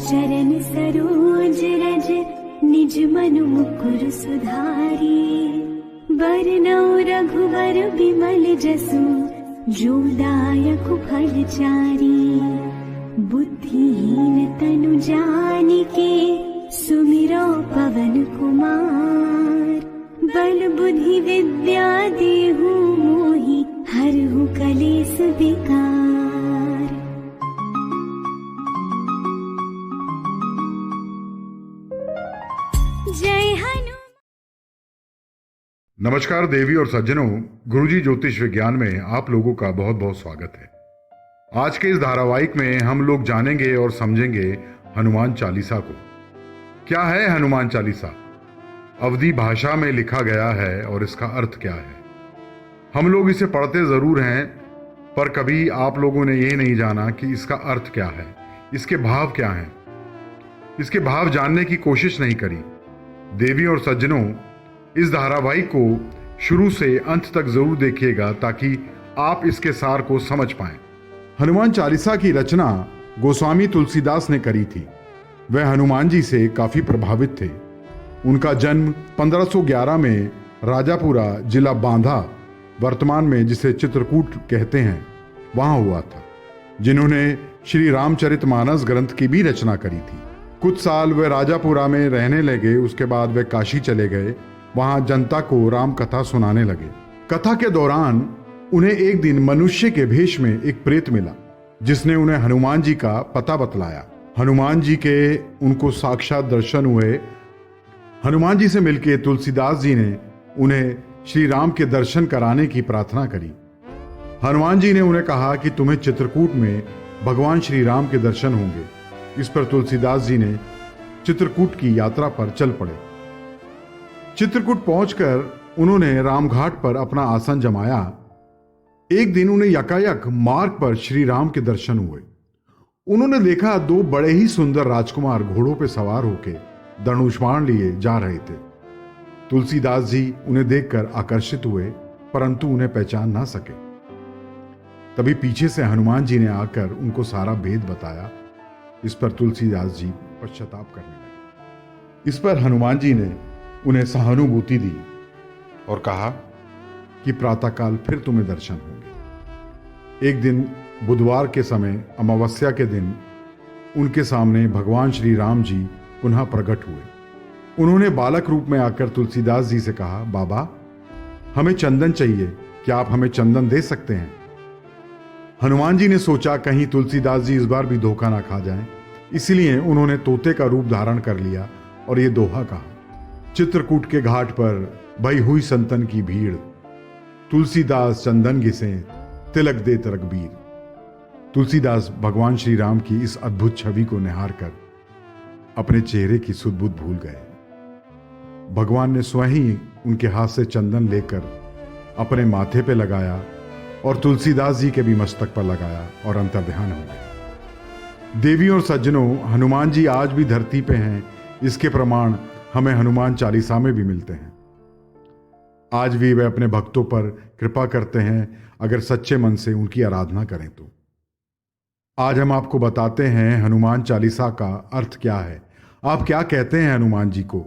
चरण सरोज रज निज मनु मुकुर सुधारी। बरनौ रघुवर बिमल जसु जो दायक फल चारी। बुद्धिहीन तनु जानिके सुमिरो पवन कुमार। बल बुद्धि विद्या देहु मोहि हरहु कलेस विकार। जय हनु। नमस्कार देवी और सज्जनों, गुरुजी ज्योतिष विज्ञान में आप लोगों का बहुत बहुत स्वागत है। आज के इस धारावाहिक में हम लोग जानेंगे और समझेंगे हनुमान चालीसा को। क्या है हनुमान चालीसा? अवधी भाषा में लिखा गया है और इसका अर्थ क्या है? हम लोग इसे पढ़ते जरूर हैं, पर कभी आप लोगों ने ये नहीं जाना कि इसका अर्थ क्या है, इसके भाव क्या हैं। इसके भाव जानने की कोशिश नहीं करी। देवी और सज्जनों, इस धारावाहिक को शुरू से अंत तक जरूर देखिएगा ताकि आप इसके सार को समझ पाएं। हनुमान चालीसा की रचना गोस्वामी तुलसीदास ने करी थी। वह हनुमान जी से काफी प्रभावित थे। उनका जन्म 1511 में राजापुरा, जिला बांधा, वर्तमान में जिसे चित्रकूट कहते हैं, वहां हुआ था, जिन्होंने श्री रामचरितमानस ग्रंथ की भी रचना करी थी। कुछ साल वे राजापुरा में रहने लगे। उसके बाद वे काशी चले गए। वहां जनता को राम कथा सुनाने लगे। कथा के दौरान उन्हें एक दिन मनुष्य के भेष में एक प्रेत मिला, जिसने उन्हें हनुमान जी का पता बतलाया। हनुमान जी के उनको साक्षात दर्शन हुए। हनुमान जी से मिलकर तुलसीदास जी ने उन्हें श्री राम के दर्शन कराने की प्रार्थना करी। हनुमान जी ने उन्हें कहा कि तुम्हें चित्रकूट में भगवान श्री राम के दर्शन होंगे। इस पर तुलसीदास जी ने चित्रकूट की यात्रा पर चल पड़े। चित्रकूट पहुंचकर उन्होंने रामघाट पर अपना आसन जमाया। एक दिन उन्हें यकायक मार्ग पर श्री राम के दर्शन हुए। उन्होंने देखा दो बड़े ही सुंदर राजकुमार घोड़ों पर सवार होकर धनुष्बाण लिए जा रहे थे। तुलसीदास जी उन्हें देखकर आकर्षित हुए, परंतु उन्हें पहचान ना सके। तभी पीछे से हनुमान जी ने आकर उनको सारा भेद बताया। इस पर तुलसीदास जी पश्चाताप करने लगे। इस पर हनुमान जी ने उन्हें सहानुभूति दी और कहा कि प्रातःकाल फिर तुम्हें दर्शन होंगे। एक दिन बुधवार के समय, अमावस्या के दिन, उनके सामने भगवान श्री राम जी पुनः प्रकट हुए। उन्होंने बालक रूप में आकर तुलसीदास जी से कहा, बाबा हमें चंदन चाहिए, क्या आप हमें चंदन दे सकते हैं? हनुमान जी ने सोचा कहीं तुलसीदास जी इस बार भी धोखा ना खा जाएं, इसलिए उन्होंने तोते का रूप धारण कर लिया और ये दोहा कहा। चित्रकूट के घाट पर भई हुई संतन की भीड़, तुलसीदास चंदन घिसे, तिलक दे रघुबीर। तुलसीदास भगवान श्री राम की इस अद्भुत छवि को निहार कर अपने चेहरे की सुध-बुध भूल गए। भगवान ने स्वयं ही उनके हाथ से चंदन लेकर अपने माथे पे लगाया और तुलसीदास जी के भी मस्तक पर लगाया और अंतर्ध्यान हो गए। देवी और सज्जनों, हनुमान जी आज भी धरती पे हैं। इसके प्रमाण हमें हनुमान चालीसा में भी मिलते हैं। आज भी वे अपने भक्तों पर कृपा करते हैं, अगर सच्चे मन से उनकी आराधना करें तो। आज हम आपको बताते हैं हनुमान चालीसा का अर्थ क्या है। आप क्या कहते हैं हनुमान जी को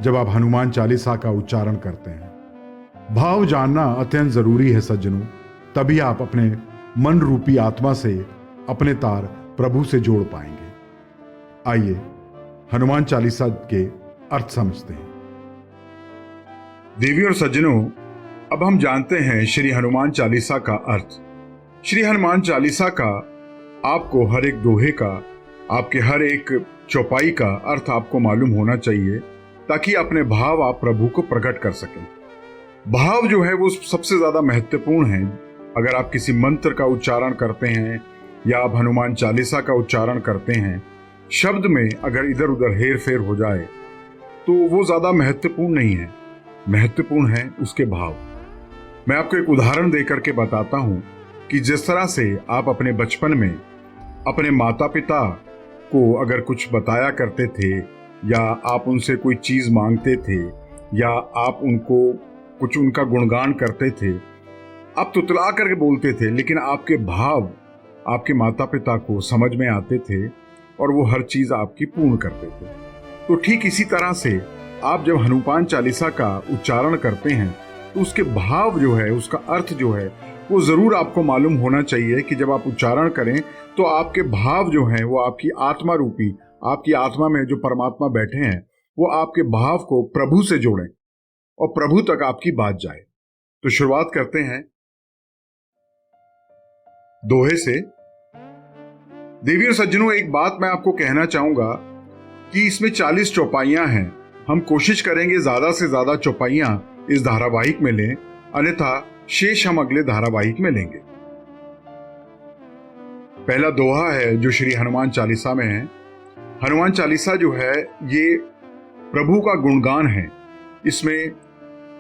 जब आप हनुमान चालीसा का उच्चारण करते हैं? भाव जानना अत्यंत जरूरी है सज्जनों, तभी आप अपने मन रूपी आत्मा से अपने तार प्रभु से जोड़ पाएंगे। आइए हनुमान चालीसा के अर्थ समझते हैं। देवी और सज्जनों, अब हम जानते हैं श्री हनुमान चालीसा का अर्थ। श्री हनुमान चालीसा का आपको हर एक दोहे का, आपके हर एक चौपाई का अर्थ आपको मालूम होना चाहिए, ताकि अपने भाव आप प्रभु को प्रकट कर सकें। भाव जो है वो सबसे ज्यादा महत्वपूर्ण है। अगर आप किसी मंत्र का उच्चारण करते हैं या आप हनुमान चालीसा का उच्चारण करते हैं, शब्द में अगर इधर उधर हेर फेर हो जाए तो वो ज्यादा महत्वपूर्ण नहीं है। महत्वपूर्ण है उसके भाव। मैं आपको एक उदाहरण देकर के बताता हूं कि जिस तरह से आप अपने बचपन में अपने माता पिता को अगर कुछ बताया करते थे या आप उनसे कोई चीज मांगते थे या आप उनको कुछ उनका गुणगान करते थे, आप तुतला करके बोलते थे, लेकिन आपके भाव आपके माता पिता को समझ में आते थे और वो हर चीज आपकी पूर्ण करते थे। तो ठीक इसी तरह से आप जब हनुमान चालीसा का उच्चारण करते हैं तो उसके भाव जो है, उसका अर्थ जो है, वो जरूर आपको मालूम होना चाहिए कि जब आप उच्चारण करें तो आपके भाव जो हैं वो आपकी आत्मा रूपी, आपकी आत्मा में जो परमात्मा बैठे हैं वो आपके भाव को प्रभु से जोड़ें और प्रभु तक आपकी बात जाए। तो शुरुआत करते हैं दोहे से। देवी और सज्जनों, एक बात मैं आपको कहना चाहूंगा कि इसमें 40 चौपाइयां हैं। हम कोशिश करेंगे ज्यादा से ज्यादा चौपाइयां इस धारावाहिक में लें, अन्यथा शेष हम अगले धारावाहिक में लेंगे। पहला दोहा है जो श्री हनुमान चालीसा में है। हनुमान चालीसा जो है ये प्रभु का गुणगान है। इसमें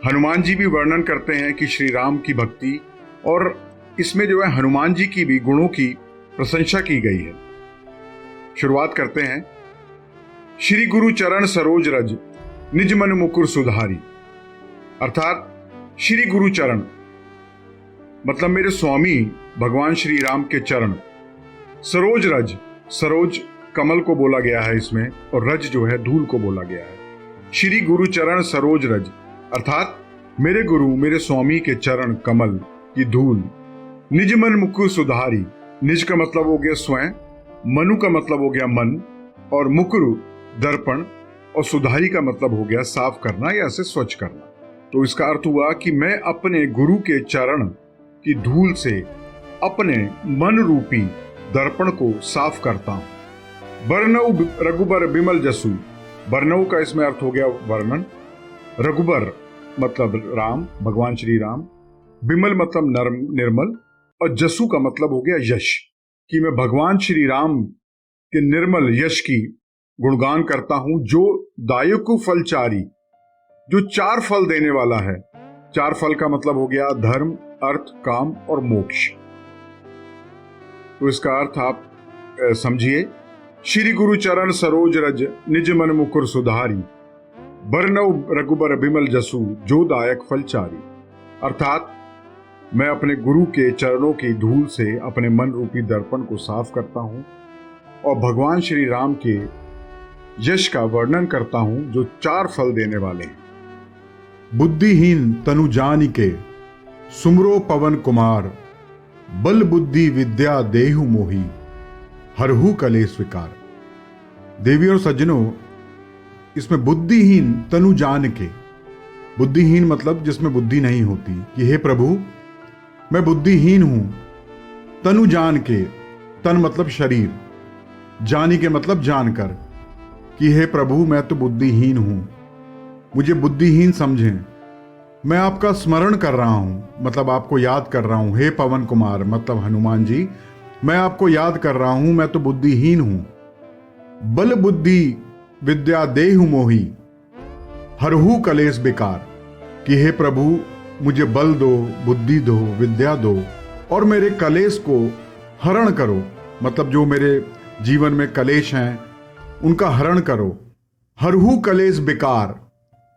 हनुमान जी भी वर्णन करते हैं कि श्री राम की भक्ति, और इसमें जो है हनुमान जी की भी गुणों की प्रशंसा की गई है। शुरुआत करते हैं। श्री गुरु चरण सरोज रज, निज मन मुकुर सुधारी। अर्थात श्री गुरु चरण मतलब मेरे स्वामी भगवान श्री राम के चरण। सरोज रज, सरोज कमल को बोला गया है इसमें, और रज जो है धूल को बोला गया है। श्री गुरु चरण सरोज रज अर्थात मेरे गुरु, मेरे स्वामी के चरण कमल की धूल। निज मन मुकुर सुधारी, निज का मतलब हो गया स्वयं, मनु का मतलब हो गया मन, और मुकुर दर्पण, और सुधारी का मतलब हो गया साफ करना या इसे स्वच्छ करना। तो इसका अर्थ हुआ कि मैं अपने गुरु के चरण की धूल से अपने मन रूपी दर्पण को साफ करता हूं। बरनऊ रघुबर बिमल जसु, बरनऊ का इसमें अर्थ हो गया वर्णन, रघुबर मतलब राम, भगवान श्री राम, बिमल मतलब निर्मल, और जसु का मतलब हो गया यश, कि मैं भगवान श्री राम के निर्मल यश की गुणगान करता हूं, जो दायकु फलचारी, जो 4 फल देने वाला है। 4 फल का मतलब हो गया धर्म, अर्थ, काम और मोक्ष। तो इसका अर्थ आप समझिए। श्री गुरु चरण सरोज रज, निज मन मुकुर सुधारी, बरनऊ रघुबर बिमल जसु, जो दायक फलचारी। अर्थात मैं अपने गुरु के चरणों की धूल से अपने मन रूपी दर्पण को साफ करता हूं और भगवान श्री राम के यश का वर्णन करता हूं, जो 4 फल देने वाले हैं। बुद्धिहीन तनु जानिके, सुमरो पवन कुमार, बल बुद्धि विद्या देहु मोही, हरहु कलेश विकार। देवी और सज्जनों, इसमें बुद्धिहीन तनु जान के, बुद्धिहीन मतलब जिसमें बुद्धि नहीं होती, कि हे प्रभु मैं बुद्धिहीन हूं। तनु जान के, तन मतलब शरीर, जानी के मतलब जानकर, कि हे प्रभु मैं तो बुद्धिहीन हूं, मुझे बुद्धिहीन समझें। मैं आपका स्मरण कर रहा हूं, मतलब आपको याद कर रहा हूं। हे पवन कुमार मतलब हनुमान जी, मैं आपको याद कर रहा हूं, मैं तो बुद्धिहीन हूं। बल बुद्धि विद्या देहु मोही, हरहु कलेश बेकार, कि हे प्रभु मुझे बल दो, बुद्धि दो, विद्या दो, और मेरे कलेश को हरण करो, मतलब जो मेरे जीवन में कलेश हैं उनका हरण करो। हरहु कलेश बेकार,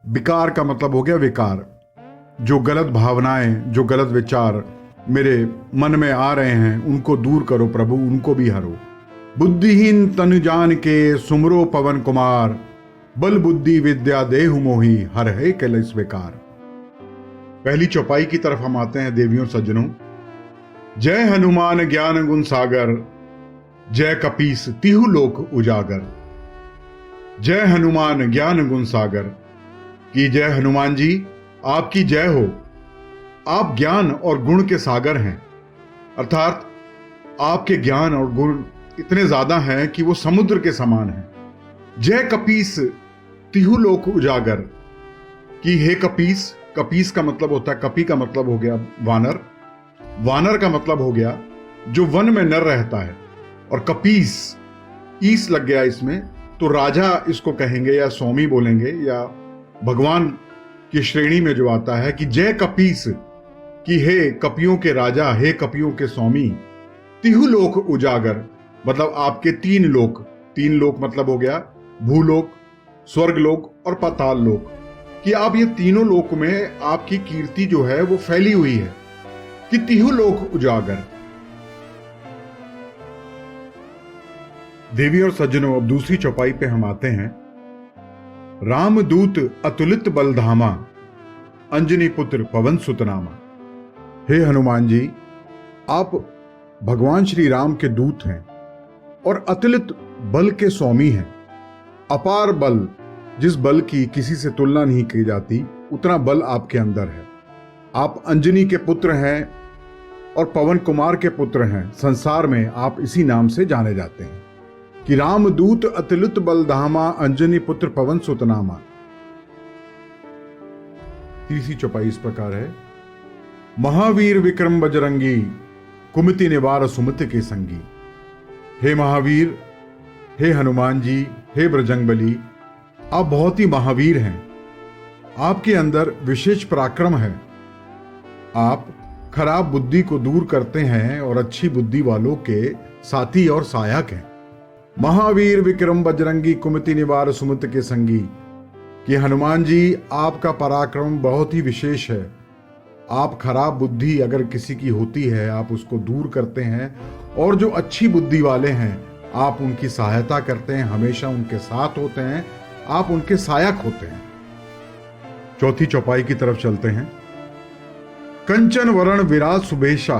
विकार का मतलब हो गया विकार, जो गलत भावनाएं, जो गलत विचार मेरे मन में आ रहे हैं उनको दूर करो प्रभु, उनको भी हरो। बुद्धिहीन तनु जान के, सुमरो पवन कुमार, बल बुद्धि विद्या देहु मोही, हर है कलेश विकार। पहली चौपाई की तरफ हम आते हैं देवियों सज्जनों। जय हनुमान ज्ञान गुण सागर, जय कपीस तिहु लोक उजागर। जय हनुमान ज्ञान गुण सागर, कि जय हनुमान जी आपकी जय हो। आप ज्ञान और गुण के सागर हैं, अर्थात आपके ज्ञान और गुण इतने ज्यादा हैं कि वो समुद्र के समान हैं। जय कपीस तिहु लोक उजागर, कि हे कपीस, कपीस का मतलब होता है, कपी का मतलब हो गया वानर, वानर का मतलब हो गया जो वन में नर रहता है, और कपीस ईस लग गया इसमें, तो राजा इसको कहेंगे या स्वामी बोलेंगे, या भगवान की श्रेणी में जो आता है कि जय कपीस, कि हे कपियों के राजा, हे कपियों के स्वामी। तिहु लोक उजागर मतलब आपके 3 लोक, 3 लोक मतलब हो गया भूलोक, स्वर्ग लोक और पाताल लोक, कि आप ये तीनों लोक में आपकी कीर्ति जो है वो फैली हुई है, कि तिहु लोक उजागर। देवी और सज्जनों, अब दूसरी चौपाई पे हम आते हैं। रामदूत अतुलित बलधामा, अंजनी पुत्र पवन सुतनामा। हे हनुमान जी, आप भगवान श्री राम के दूत हैं और अतुलित बल के स्वामी हैं। अपार बल, जिस बल की किसी से तुलना नहीं की जाती, उतना बल आपके अंदर है। आप अंजनी के पुत्र हैं और पवन कुमार के पुत्र हैं। संसार में आप इसी नाम से जाने जाते हैं कि रामदूत अतुलित बलधामा, अंजनी पुत्र पवन सुतनामा। तीसरी चौपाई इस प्रकार है। महावीर विक्रम बजरंगी, कुमति निवार सुमति के संगी। हे महावीर, हे हनुमान जी, हे बजरंगबली, आप बहुत ही महावीर हैं। आपके अंदर विशेष पराक्रम है। आप खराब बुद्धि को दूर करते हैं और अच्छी बुद्धि वालों के साथी और सहायक हैं। महावीर विक्रम बजरंगी, कुमति निवार सुमति के संगी। कि हनुमान जी, आपका पराक्रम बहुत ही विशेष है। आप खराब बुद्धि अगर किसी की होती है, आप उसको दूर करते हैं, और जो अच्छी बुद्धि वाले हैं आप उनकी सहायता करते हैं, हमेशा उनके साथ होते हैं, आप उनके सहायक होते हैं। चौथी चौपाई की तरफ चलते हैं। कंचन वरण विराज सुबेशा,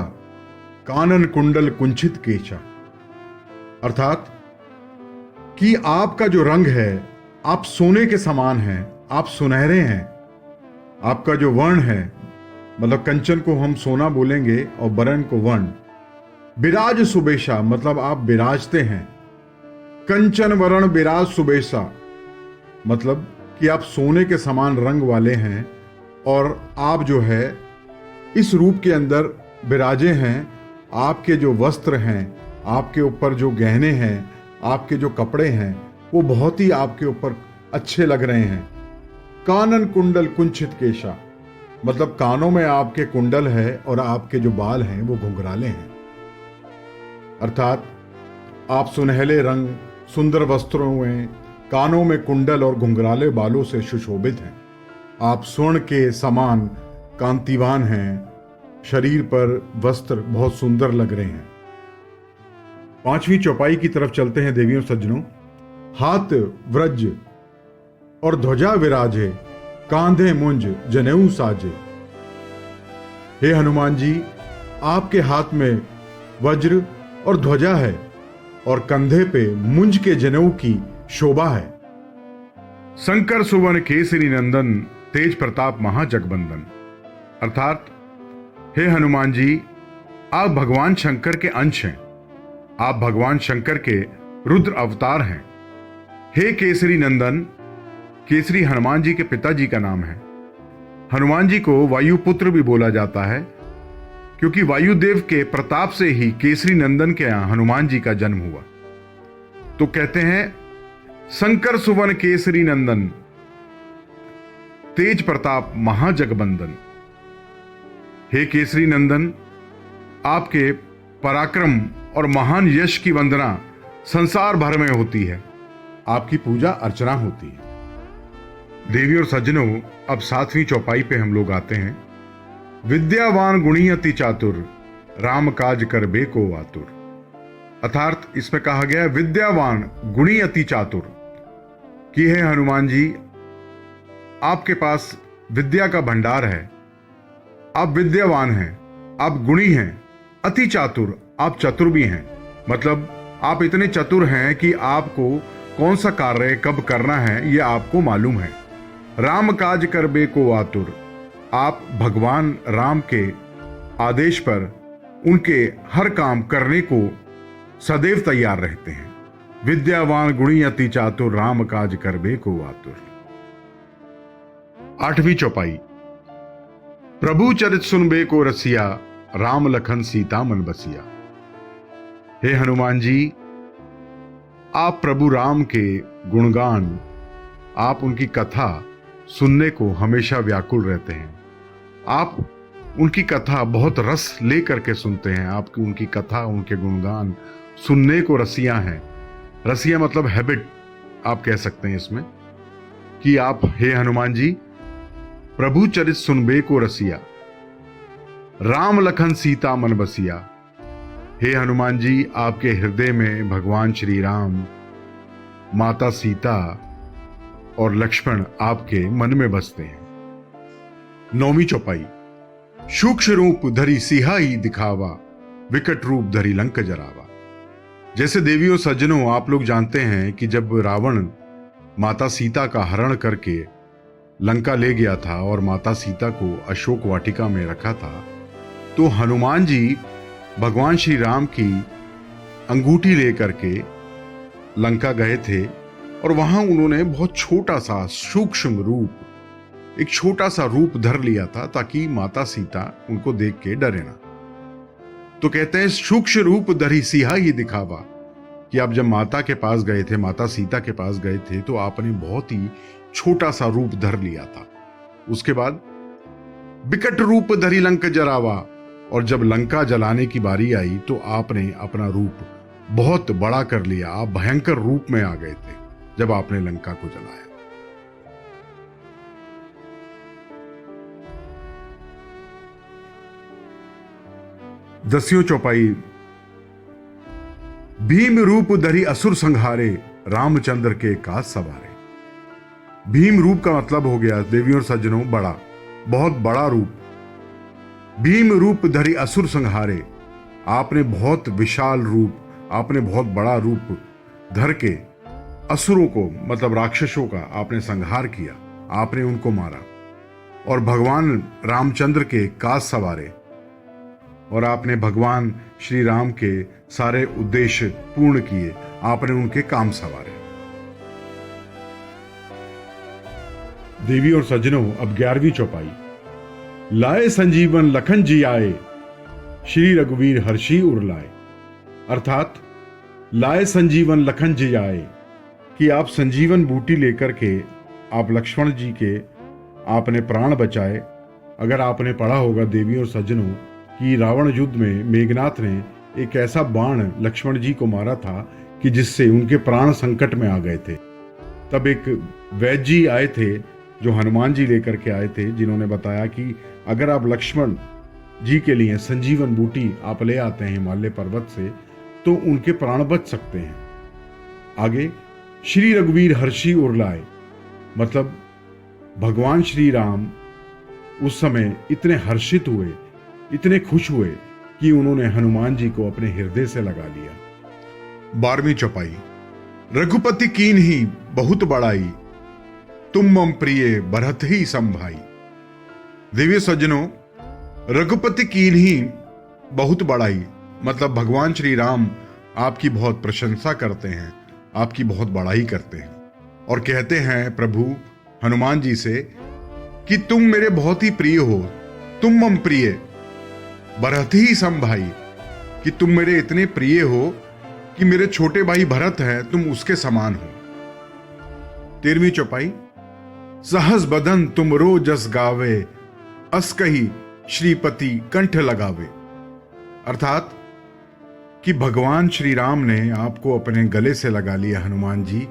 कानन कुंडल कुंचित केशा। अर्थात कि आपका जो रंग है, आप सोने के समान हैं, आप सुनहरे हैं। आपका जो वर्ण है, मतलब कंचन को हम सोना बोलेंगे और वरण को वर्ण। विराज सुबेशा मतलब आप विराजते हैं। कंचन वरण विराज सुबेशा मतलब कि आप सोने के समान रंग वाले हैं और आप जो है इस रूप के अंदर विराजे हैं। आपके जो वस्त्र हैं, आपके ऊपर जो गहने हैं, आपके जो कपड़े हैं, वो बहुत ही आपके ऊपर अच्छे लग रहे हैं। कानन कुंडल कुंचित केशा मतलब कानों में आपके कुंडल है और आपके जो बाल हैं वो घुंघराले हैं। अर्थात आप सुनहले रंग, सुंदर वस्त्रों में, कानों में कुंडल और घुंघराले बालों से सुशोभित हैं। आप स्वर्ण के समान कांतिवान हैं। शरीर पर वस्त्र बहुत सुंदर लग रहे हैं। पांचवी चौपाई की तरफ चलते हैं देवियों सज्जनों। हाथ व्रज और ध्वजा विराजे, कांधे मुंज जनेऊ साजे। हे हनुमान जी, आपके हाथ में वज्र और ध्वजा है और कंधे पे मुंज के जनेऊ की शोभा है। शंकर सुवन केसरी नंदन, तेज प्रताप महाजगबंदन। अर्थात हे हनुमान जी, आप भगवान शंकर के अंश हैं। आप भगवान शंकर के रुद्र अवतार हैं। हे केसरी नंदन, केसरी हनुमान जी के पिताजी का नाम है। हनुमान जी को वायुपुत्र भी बोला जाता है क्योंकि वायुदेव के प्रताप से ही केसरी नंदन के यहां हनुमान जी का जन्म हुआ। तो कहते हैं शंकर सुवन केसरी नंदन, तेज प्रताप महाजगबंदन। हे केसरी नंदन, आपके पराक्रम और महान यश की वंदना संसार भर में होती है। आपकी पूजा अर्चना होती है। देवी और सज्जनों, अब सातवीं चौपाई पे हम लोग आते हैं। विद्यावान गुणी अति चातुर, राम काज कर बे को आतुर। अर्थात इसमें कहा गया विद्यावान गुणी अति चातुर कि हे हनुमान जी, आपके पास विद्या का भंडार है। आप विद्यावान हैं, आप गुणी हैं, अति चातुर, आप चतुर भी हैं। मतलब आप इतने चतुर हैं कि आपको कौन सा कार्य कब करना है ये आपको मालूम है। राम काज कर बे को आतुर, आप भगवान राम के आदेश पर उनके हर काम करने को सदैव तैयार रहते हैं। विद्यावान गुणी अति चातुर, राम काज कर बे को आतुर। आठवीं चौपाई। प्रभु चरित सुन बे को रसिया, राम लखन सीता मन बसिया। हे हनुमान जी, आप प्रभु राम के गुणगान, आप उनकी कथा सुनने को हमेशा व्याकुल रहते हैं। आप उनकी कथा बहुत रस लेकर के सुनते हैं। आपकी उनकी कथा, उनके गुणगान सुनने को रसिया हैं। रसिया मतलब हैबिट आप कह सकते हैं इसमें कि आप हे हनुमान जी, प्रभु चरित सुनबे को रसिया, राम लखन सीता मन बसिया। हे हनुमान जी, आपके हृदय में भगवान श्री राम, माता सीता और लक्ष्मण आपके मन में बसते हैं। 9वीं चौपाई। सूक्ष्म रूप धरी सिहाई दिखावा, विकट रूप धरी लंक जरावा। जैसे देवियों सज्जनों, आप लोग जानते हैं कि जब रावण माता सीता का हरण करके लंका ले गया था और माता सीता को अशोक वाटिका में रखा था, तो हनुमान जी भगवान श्री राम की अंगूठी लेकर के लंका गए थे और वहां उन्होंने बहुत छोटा सा सूक्ष्म रूप, एक छोटा सा रूप धर लिया था ताकि माता सीता उनको देख के डरे ना। तो कहते हैं सूक्ष्म रूप धरी सिहाई दिखावा, कि आप जब माता के पास गए थे, माता सीता के पास गए थे, तो आपने बहुत ही छोटा सा रूप धर लिया था। उसके बाद विकट रूप धरी लंक जरावा, और जब लंका जलाने की बारी आई तो आपने अपना रूप बहुत बड़ा कर लिया। आप भयंकर रूप में आ गए थे जब आपने लंका को जलाया। दसवीं चौपाई। भीम रूप धरी असुर संहारे, रामचंद्र के काज सवारे। भीम रूप का मतलब हो गया देवियों और सज्जनों बड़ा, बहुत बड़ा रूप। भीम रूप धरी असुर संहारे, आपने बहुत विशाल रूप, आपने बहुत बड़ा रूप धर के असुरों को, मतलब राक्षसों का आपने संहार किया, आपने उनको मारा। और भगवान रामचंद्र के काज सवारे, और आपने भगवान श्री राम के सारे उद्देश्य पूर्ण किए, आपने उनके काम सवारे। देवी और सज्जनों, अब 11वीं चौपाई। लाए संजीवन लखन जी आए, श्री रघुवीर हर्षी उरलाए। अर्थात लाए संजीवन लखन जी आए, कि आप संजीवन बूटी लेकर के आप लक्ष्मण जी के आपने प्राण बचाए। अगर आपने पढ़ा होगा देवी और सज्जनों कि रावण युद्ध में मेघनाथ ने एक ऐसा बाण लक्ष्मण जी को मारा था कि जिससे उनके प्राण संकट में आ गए थे। तब एक वैद्य जी आए थे जो हनुमान जी लेकर के आए थे, जिन्होंने बताया कि अगर आप लक्ष्मण जी के लिए संजीवन बूटी आप ले आते हैं हिमालय पर्वत से तो उनके प्राण बच सकते हैं। आगे श्री रघुवीर हर्षी उरलाए, मतलब भगवान श्री राम उस समय इतने हर्षित हुए, इतने खुश हुए कि उन्होंने हनुमान जी को अपने हृदय से लगा लिया। 12वीं चौपाई। रघुपति कीन ही बहुत बड़ाई, तुम मम प्रिय बरहत ही संभाई। देवी सज्जनों, रघुपति कीन ही बहुत बड़ाई, मतलब भगवान श्री राम आपकी बहुत प्रशंसा करते हैं, आपकी बहुत बड़ाई करते हैं और कहते हैं प्रभु हनुमान जी से कि तुम मेरे बहुत ही प्रिय हो, तुम मम प्रिय भरत ही सम भाई, कि तुम मेरे इतने प्रिय हो कि मेरे छोटे भाई भरत हैं, तुम उसके समान हो। 13वीं चौपाई। सहस बदन तुम रो जस गावे, अस कही श्रीपति कंठ लगावे। अर्थात कि भगवान श्री राम ने आपको अपने गले से लगा लिया हनुमान जी,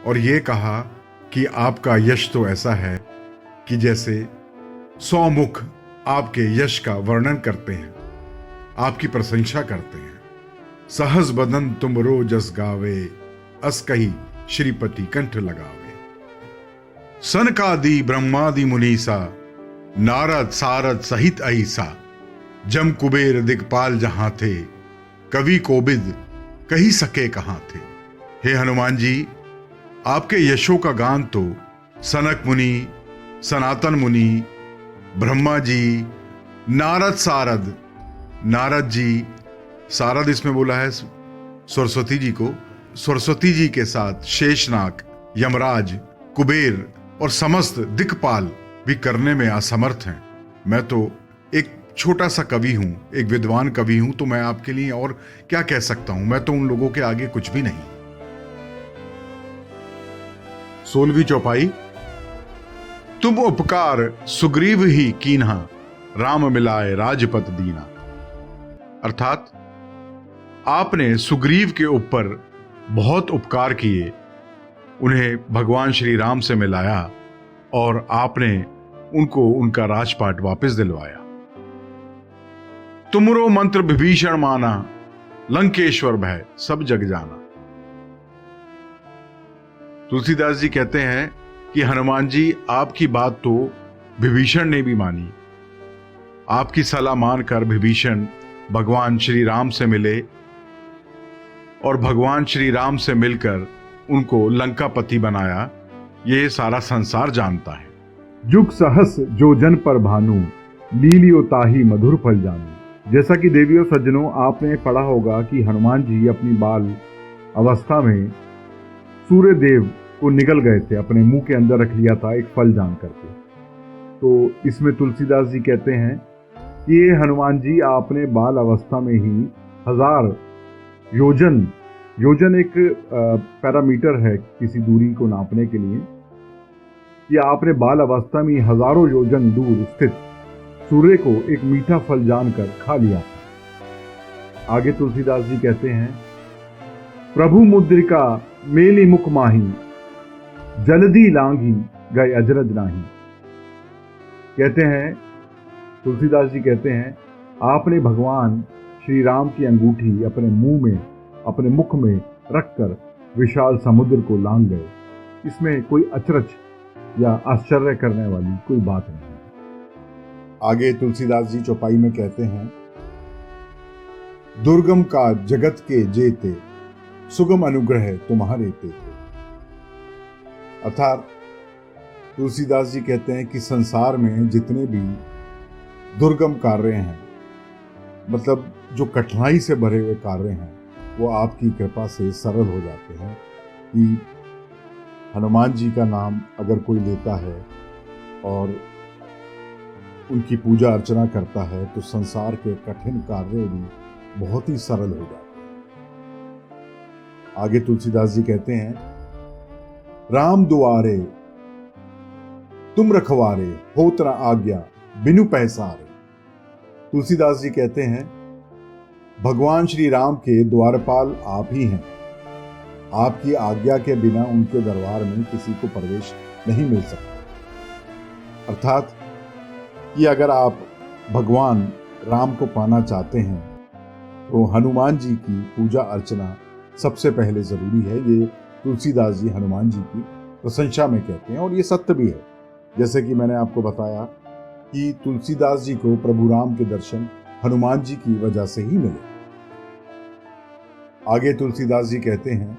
और ये कहा कि आपका यश तो ऐसा है कि जैसे 100 मुख आपके यश का वर्णन करते हैं, आपकी प्रशंसा करते हैं। सहस बदन तुम रो जस गावे, अस कही श्रीपति कंठ लगावे। सनकादि ब्रह्मादि मुनीसा, नारद सारद सहित अहिसा, जम कुबेर दिक्पाल जहां थे, कवि कोबिद कही सके कहां थे। हे हनुमान जी, आपके यशों का गान तो सनक मुनि, सनातन मुनि, ब्रह्मा जी, नारद सारद, नारद जी, सारद इसमें बोला है सरस्वती जी को, सरस्वती जी के साथ शेषनाग, यमराज, कुबेर और समस्त दिक्पाल भी करने में असमर्थ हैं। मैं तो एक छोटा सा कवि हूं, एक विद्वान कवि हूं, तो मैं आपके लिए और क्या कह सकता हूं, मैं तो उन लोगों के आगे कुछ भी नहीं। 16वीं चौपाई। तुम उपकार सुग्रीव ही कीन्हा, राम मिलाए राजपत दीना। अर्थात आपने सुग्रीव के ऊपर बहुत उपकार किए, उन्हें भगवान श्री राम से मिलाया और आपने उनको उनका राजपाट वापस दिलवाया। तुमरो मंत्र विभीषण माना, लंकेश्वर भय सब जग जाना। तुलसीदास जी कहते हैं कि हनुमान जी आपकी बात तो विभीषण ने भी मानी। आपकी सलाह मानकर विभीषण भगवान श्री राम से मिले और भगवान श्री राम से मिलकर उनको लंकापति बनाया। ये सारा संसार जानता है। जुग सहस जो जन पर भानु, लीलियो ताही मधुर फल जानू। जैसा कि देवियों सज्जनों आपने पढ़ा होगा कि हनुमान जी अपनी बाल अवस्था में सूर्य देव को निगल गए थे, अपने मुंह के अंदर रख लिया था एक फल जान करके। तो इसमें तुलसीदास जी कहते हैं कि ये हनुमान जी आपने बाल अवस्था में ही 1000 योजन एक पैरामीटर है किसी दूरी को नापने के लिए, कि आपने बाल अवस्था में हजारों योजन दूर स्थित सूर्य को एक मीठा फल जानकर खा लिया। आगे तुलसीदास जी कहते हैं, प्रभु मुद्रिका मेली मुख माही, जल्दी लांघी गए अजरज नाही। कहते हैं तुलसीदास जी कहते हैं, आपने भगवान श्री राम की अंगूठी अपने मुंह में, अपने मुख में रखकर विशाल समुद्र को लांघ गए। इसमें कोई अचरज या आश्चर्य करने वाली कोई बात नहीं है। आगे तुलसीदास जी चौपाई में कहते हैं, दुर्गम का जगत के जेते, सुगम अनुग्रह तुम्हारे तेते। अर्थात तुलसीदास जी कहते हैं कि संसार में जितने भी दुर्गम कार्य हैं, मतलब जो कठिनाई से भरे हुए कार्य हैं, वो आपकी कृपा से सरल हो जाते हैं। कि हनुमान जी का नाम अगर कोई लेता है और उनकी पूजा अर्चना करता है तो संसार के कठिन कार्य भी बहुत ही सरल हो जाते हैं। आगे तुलसीदास जी कहते हैं, राम दुआरे तुम रखवारे, होत न आज्ञा बिनु पैसारे। तुलसीदास जी कहते हैं, भगवान श्री राम के द्वारपाल आप ही हैं। आपकी आज्ञा के बिना उनके दरबार में किसी को प्रवेश नहीं मिल सकता। अर्थात कि अगर आप भगवान राम को पाना चाहते हैं तो हनुमान जी की पूजा अर्चना सबसे पहले जरूरी है। ये तुलसीदास जी हनुमान जी की प्रशंसा में कहते हैं और ये सत्य भी है। जैसे कि मैंने आपको बताया कि तुलसीदास जी को प्रभु राम के दर्शन हनुमान जी की वजह से ही मिले। आगे तुलसीदास जी कहते हैं,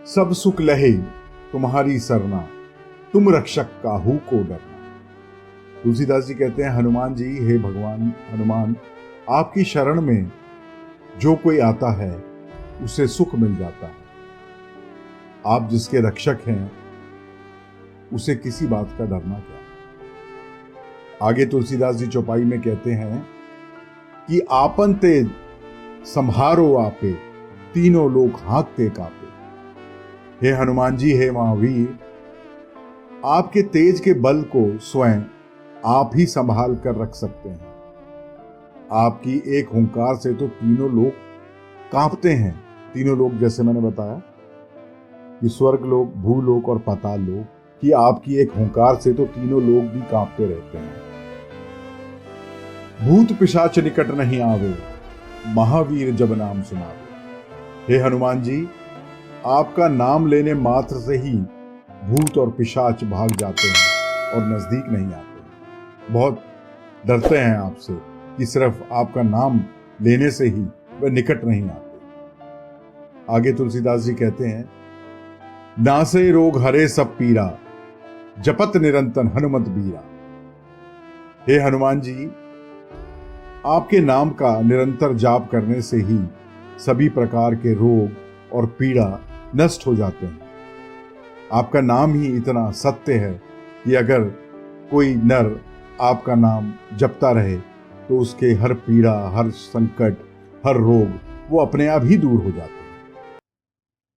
सब सुख लहे तुम्हारी सरना, तुम रक्षक काहू को डरना। तुलसीदास जी कहते हैं, हनुमान जी, हे भगवान हनुमान, आपकी शरण में जो कोई आता है उसे सुख मिल जाता है। आप जिसके रक्षक हैं उसे किसी बात का डरना क्या। आगे तुलसीदास जी चौपाई में कहते हैं कि आपन तेज संभारो आपे, तीनों लोग हाँकते कापे। हे हनुमान जी, हे महावीर, आपके तेज के बल को स्वयं आप ही संभाल कर रख सकते हैं। आपकी एक हुंकार से तो तीनों लोग कांपते हैं। तीनों लोग जैसे मैंने बताया कि स्वर्ग लोक, भूलोक और पाताल लोक, कि आपकी एक हुंकार से तो तीनों लोग भी कांपते रहते हैं। भूत पिशाच निकट नहीं आवे, महावीर जब नाम सुनावे। हे हनुमान जी, आपका नाम लेने मात्र से ही भूत और पिशाच भाग जाते हैं और नजदीक नहीं आते। बहुत डरते हैं आपसे कि सिर्फ आपका नाम लेने से ही वे निकट नहीं आते। आगे तुलसीदास जी कहते हैं, नासे रोग हरे सब पीरा, जपत निरंतर हनुमत बीरा। हे हनुमान जी, आपके नाम का निरंतर जाप करने से ही सभी प्रकार के रोग और पीड़ा नष्ट हो जाते हैं। आपका नाम ही इतना सत्य है कि अगर कोई नर आपका नाम जपता रहे तो उसके हर पीड़ा, हर संकट, हर रोग वो अपने आप ही दूर हो जाता है।